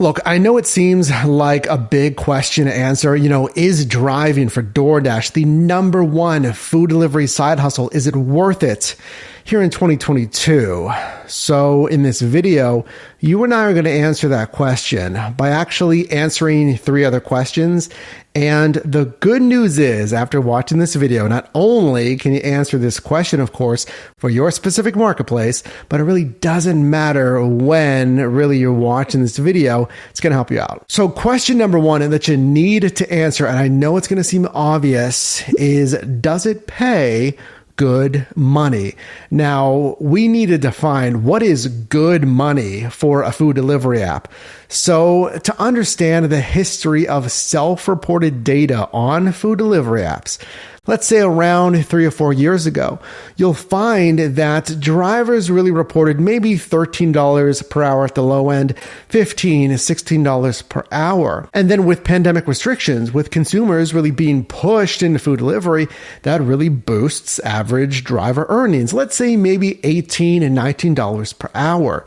Look, I know it seems like a big question to answer. Is driving for DoorDash the number one food delivery side hustle? Is it worth it here in 2022? So in this video, you and I are going to answer that question by actually answering 3 other questions. And the good news is, after watching this video, not only can you answer this question, of course, for your specific marketplace, but it really doesn't matter when really you're watching this video. It's going to help you out. So question number 1 that you need to answer, and I know it's going to seem obvious, is does it pay good money? Now, we need to define what is good money for a food delivery app. So to understand the history of self-reported data on food delivery apps, let's say around 3 or 4 years ago, you'll find that drivers really reported maybe $13 per hour at the low end, $15, $16 per hour. And then with pandemic restrictions, with consumers really being pushed into food delivery, that really boosts average driver earnings. Let's say maybe $18 and $19 per hour.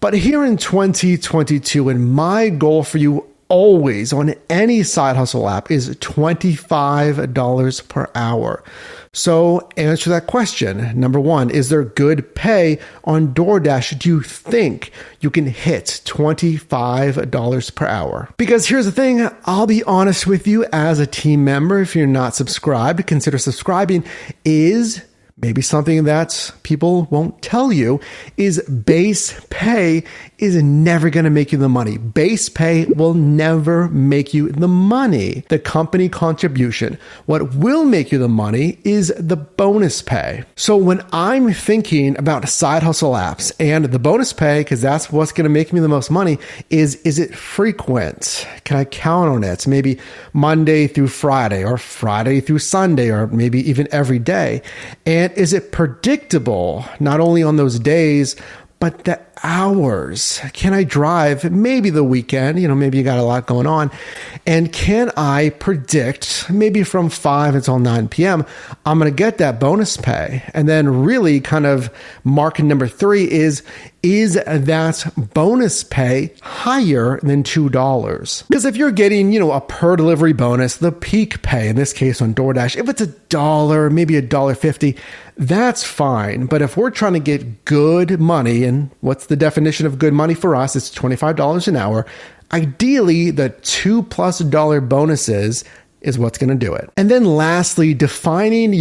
But here in 2022, and my goal for you always on any side hustle app is $25 per hour. So answer that question. Number 1, is there good pay on DoorDash? Do you think you can hit $25 per hour? Because here's the thing, I'll be honest with you, as a team member, if you're not subscribed, consider subscribing. Is maybe something that people won't tell you is base pay is never going to make you the money. Base pay will never make you the money. The company contribution. What will make you the money is the bonus pay. So when I'm thinking about side hustle apps and the bonus pay, because that's what's going to make me the most money, is it frequent? Can I count on it? Maybe Monday through Friday or Friday through Sunday or maybe even every day. And is it predictable, not only on those days, but the hours? Can I drive maybe the weekend? Maybe you got a lot going on. And can I predict maybe from 5 until 9 p.m., I'm going to get that bonus pay? And then really kind of market number 3 is that bonus pay higher than $2? Because if you're getting, a per delivery bonus, the peak pay, in this case on DoorDash, if it's $1, maybe $1.50, that's fine. But if we're trying to get good money, and what's the definition of good money for us? It's $25 an hour. Ideally, the $2+ bonuses is what's going to do it. And then lastly, defining,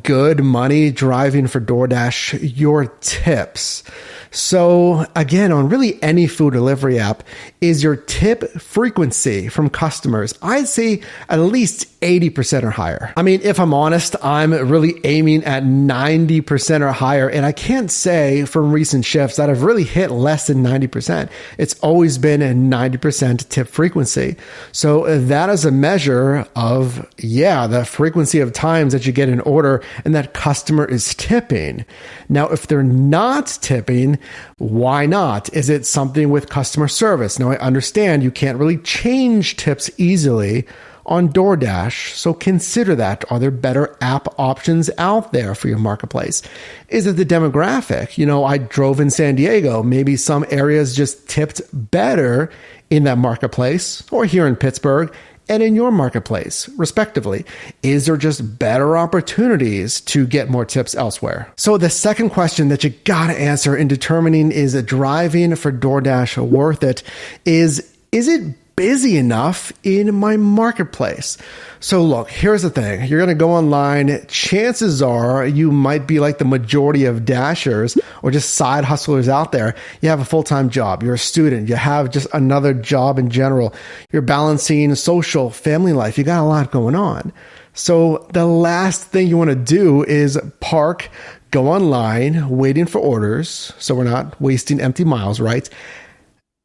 good money driving for DoorDash, your tips. So again, on really any food delivery app, is your tip frequency from customers, I'd say at least 80% or higher. I mean, if I'm honest, I'm really aiming at 90% or higher. And I can't say from recent shifts that I've really hit less than 90%. It's always been a 90% tip frequency. So that is a measure of, the frequency of times that you get an order and that customer is tipping. Now, if they're not tipping, why not? Is it something with customer service? Now, I understand you can't really change tips easily on DoorDash, so consider that. Are there better app options out there for your marketplace? Is it the demographic? I drove in San Diego. Maybe some areas just tipped better in that marketplace, or here in Pittsburgh and in your marketplace, respectively. Is there just better opportunities to get more tips elsewhere? So the second question that you gotta answer in determining is driving for DoorDash worth it is it busy enough in my marketplace? So look, here's the thing. You're going to go online. Chances are you might be like the majority of dashers or just side hustlers out there. You have a full-time job. You're a student. You have just another job in general. You're balancing social, family life. You got a lot going on. So the last thing you want to do is park, go online, waiting for orders. So we're not wasting empty miles, right?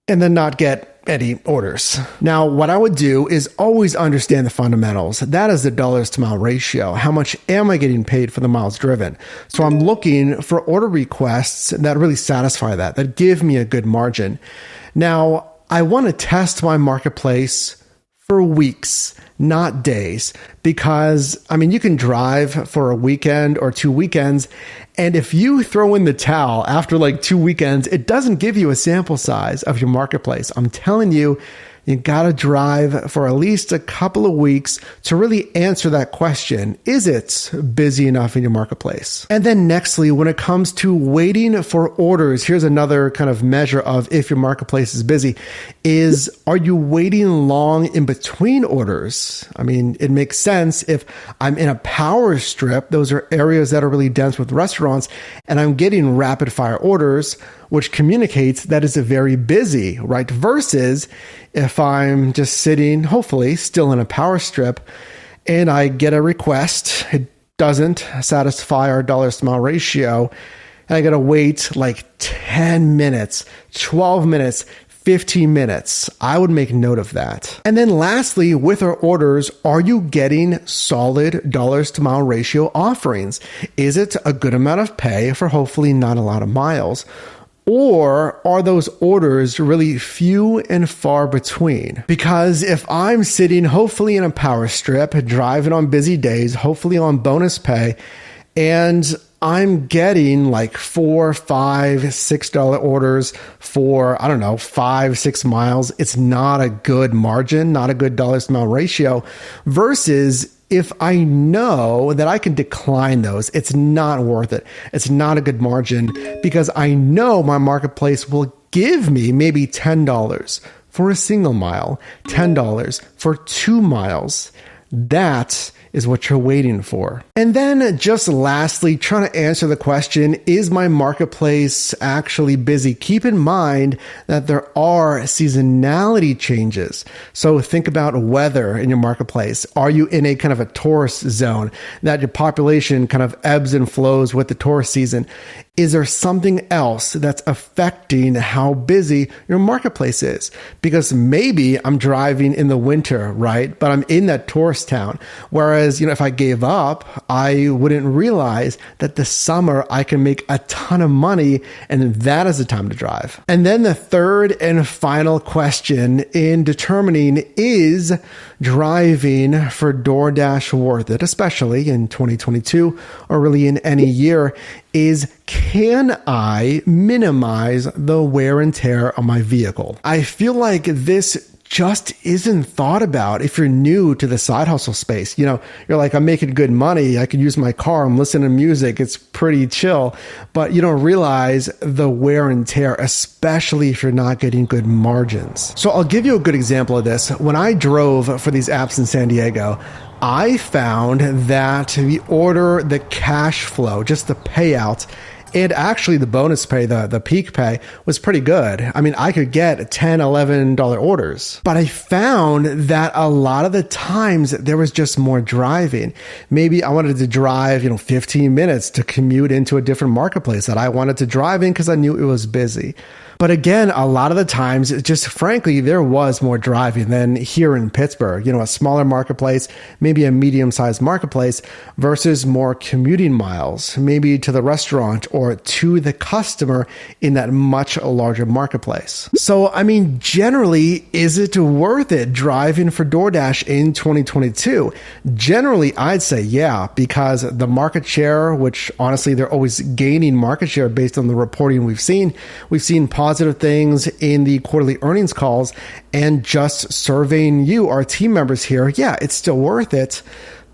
And then not get any orders. Now, what I would do is always understand the fundamentals. That is the dollars to mile ratio. How much am I getting paid for the miles driven? So I'm looking for order requests that really satisfy that give me a good margin. Now, I want to test my marketplace for weeks, not days. Because, I mean, you can drive for a weekend or 2 weekends, and if you throw in the towel after like 2 weekends, it doesn't give you a sample size of your marketplace. I'm telling you, you gotta drive for at least a couple of weeks to really answer that question. Is it busy enough in your marketplace? And then nextly, when it comes to waiting for orders, here's another kind of measure of if your marketplace is busy, is are you waiting long in between orders? I mean, it makes sense if I'm in a power strip, those are areas that are really dense with restaurants, and I'm getting rapid fire orders, which communicates that it's very busy, right? Versus if I'm just sitting, hopefully still in a power strip, and I get a request, it doesn't satisfy our dollars to mile ratio, and I gotta wait like 10 minutes, 12 minutes, 15 minutes. I would make note of that. And then lastly, with our orders, are you getting solid dollars to mile ratio offerings? Is it a good amount of pay for hopefully not a lot of miles? Or are those orders really few and far between? Because if I'm sitting hopefully in a power strip, driving on busy days, hopefully on bonus pay, and I'm getting like $4, $5, $6 orders for, I don't know, 5, 6 miles, it's not a good margin, not a good dollars to mile ratio, versus if I know that I can decline those, it's not worth it. It's not a good margin because I know my marketplace will give me maybe $10 for a single mile, $10 for 2 miles. That is what you're waiting for. And then just lastly, trying to answer the question, is my marketplace actually busy? Keep in mind that there are seasonality changes. So think about weather in your marketplace. Are you in a kind of a tourist zone that your population kind of ebbs and flows with the tourist season? Is there something else that's affecting how busy your marketplace is? Because maybe I'm driving in the winter, right? But I'm in that tourist town. Whereas, if I gave up, I wouldn't realize that the summer I can make a ton of money, and that is the time to drive. And then the third and final question in determining is driving for DoorDash worth it, especially in 2022 or really in any year, is can I minimize the wear and tear on my vehicle? I feel like this just isn't thought about if you're new to the side hustle space. You're like, I'm making good money. I could use my car. I'm listening to music. It's pretty chill. But you don't realize the wear and tear, especially if you're not getting good margins. So I'll give you a good example of this. When I drove for these apps in San Diego, I found that the order, the cash flow, just the payout, and actually the bonus pay, the peak pay was pretty good. I mean, I could get $10, $11 orders, but I found that a lot of the times there was just more driving. Maybe I wanted to drive, 15 minutes to commute into a different marketplace that I wanted to drive in because I knew it was busy. But again, a lot of the times, just frankly, there was more driving than here in Pittsburgh, a smaller marketplace, maybe a medium-sized marketplace versus more commuting miles, maybe to the restaurant or to the customer in that much larger marketplace. So, I mean, generally, is it worth it driving for DoorDash in 2022? Generally, I'd say yeah, because the market share, which honestly, they're always gaining market share based on the reporting we've seen positive things in the quarterly earnings calls, and just surveying you, our team members here, yeah, it's still worth it.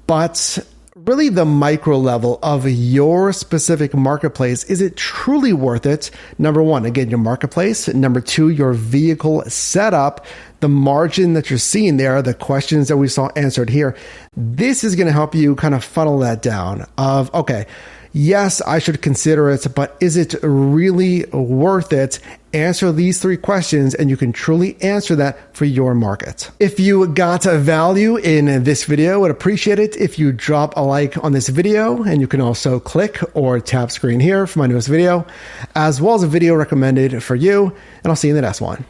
But really the micro level of your specific marketplace, is it truly worth it? Number one, again, your marketplace. Number two, your vehicle setup, the margin that you're seeing there, the questions that we saw answered here. This is going to help you kind of funnel that down of, okay, yes, I should consider it, but is it really worth it? Answer these 3 questions and you can truly answer that for your market. If you got value in this video, I would appreciate it if you drop a like on this video, and you can also click or tap screen here for my newest video, as well as a video recommended for you, and I'll see you in the next one.